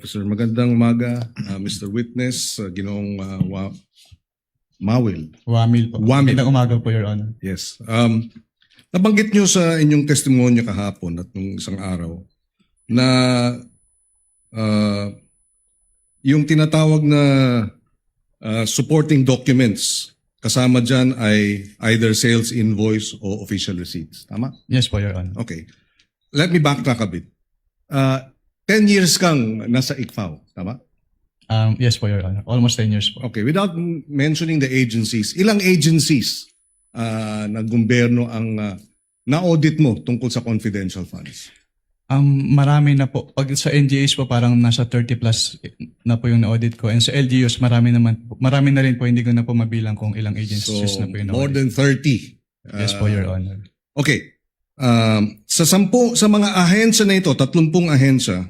Officer. Magandang umaga, Mr. Witness, Ginoong Mawil. Wamil po. Wamil. Magandang umaga po, Your Honor. Yes. Nabanggit nyo sa inyong testimonya kahapon at nung isang araw na yung tinatawag na supporting documents, kasama dyan ay either sales invoice o official receipts. Tama? Yes po, Your Honor. Okay. Let me backtrack a bit. 10 years kang nasa ICFAO, tama? Yes po, Your Honor. Almost 10 years po. Okay, without mentioning the agencies, ilang agencies na gobyerno ang na-audit mo tungkol sa confidential funds? Marami na po. Pag sa NGAs po, parang nasa 30 plus na po yung na-audit ko. And sa LGUs, marami na rin po. Hindi ko na po mabilang kung ilang agencies na po yung more na-audit. than 30. Yes po, Your Honor. Okay. Sa mga ahensya na ito, 30 ahensya,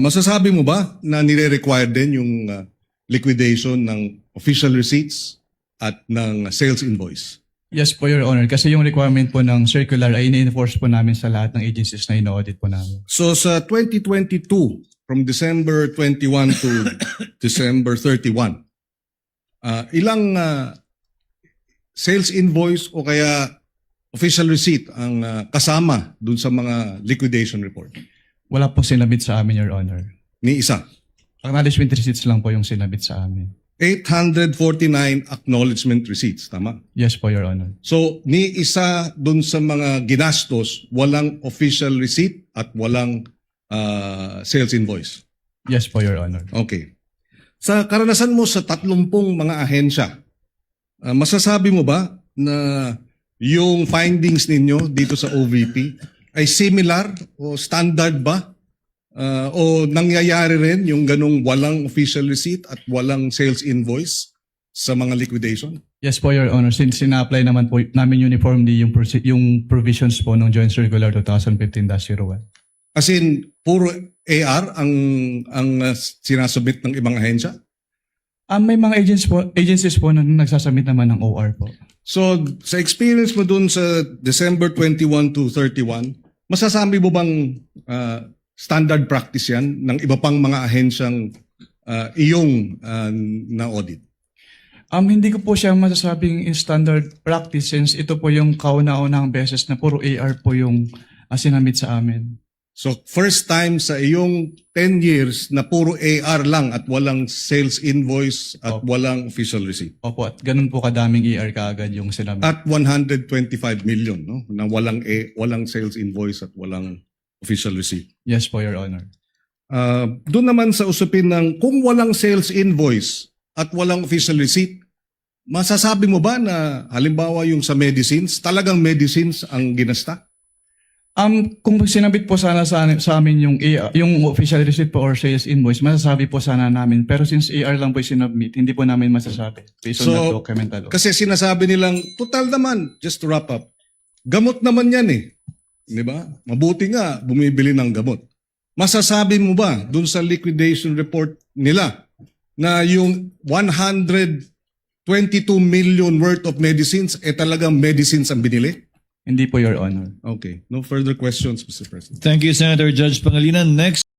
masasabi mo ba na nire-require din yung liquidation ng official receipts at ng sales invoice? Yes po, Your Honor. Kasi yung requirement po ng circular ay ini-enforce po namin sa lahat ng agencies na ina-audit po namin. So sa 2022, from December 21 to December 31, ilang sales invoice o kaya official receipt ang kasama dun sa mga liquidation report? Wala po sinabit sa amin, Your Honor. Ni isa. Acknowledgement receipts lang po yung sinabit sa amin. 849 acknowledgement receipts, tama? Yes po, Your Honor. So, ni isa dun sa mga ginastos, walang official receipt at walang sales invoice. Yes po, Your Honor. Okay. Sa karanasan mo sa 30 mga ahensya, masasabi mo ba na yung findings ninyo dito sa OVP ay similar o standard ba? O nangyayari rin yung ganong walang official receipt at walang sales invoice sa mga liquidation? Yes po, Your Honor. Since sina-apply naman po namin uniformly yung provisions po ng Joint Circular 2015-01. As in, puro AR ang sinasubmit ng ibang ahensya? May mga agencies po na nagsasubmit naman ng OR po. So, sa experience mo dun sa December 21 to 31, masasabi mo bang standard practice yan ng iba pang mga ahensyang iyong na-audit? Hindi ko po siya masasabing in standard practice since ito po yung kauna-unang beses na puro AR po yung sinamit sa amin. So, first time sa iyong 10 years na puro AR lang at walang sales invoice at walang official receipt. Opo, at ganun po kadaming AR kaagad yung sinamit. At 125 million, no? Na walang sales invoice at walang official receipt. Yes po, Your Honor. Doon naman sa usapin ng kung walang sales invoice at walang official receipt, masasabi mo ba na halimbawa yung sa medicines, talagang medicines ang ginasta? Kung sinabit po sana sa amin yung official receipt po or sales invoice, masasabi po sana namin. Pero since AR lang po sinubmit, hindi po namin masasabi. Based on that documental. Kasi sinasabi nilang, total naman, just to wrap up, gamot naman yan eh. Di ba? Mabuti nga, bumibili ng gamot. Masasabi mo ba dun sa liquidation report nila na yung 122 million worth of medicines talagang medicines ang binili? Hindi po, Your Honor. Okay. No further questions, Mr. President. Thank you, Senator Judge Pangilinan. Next.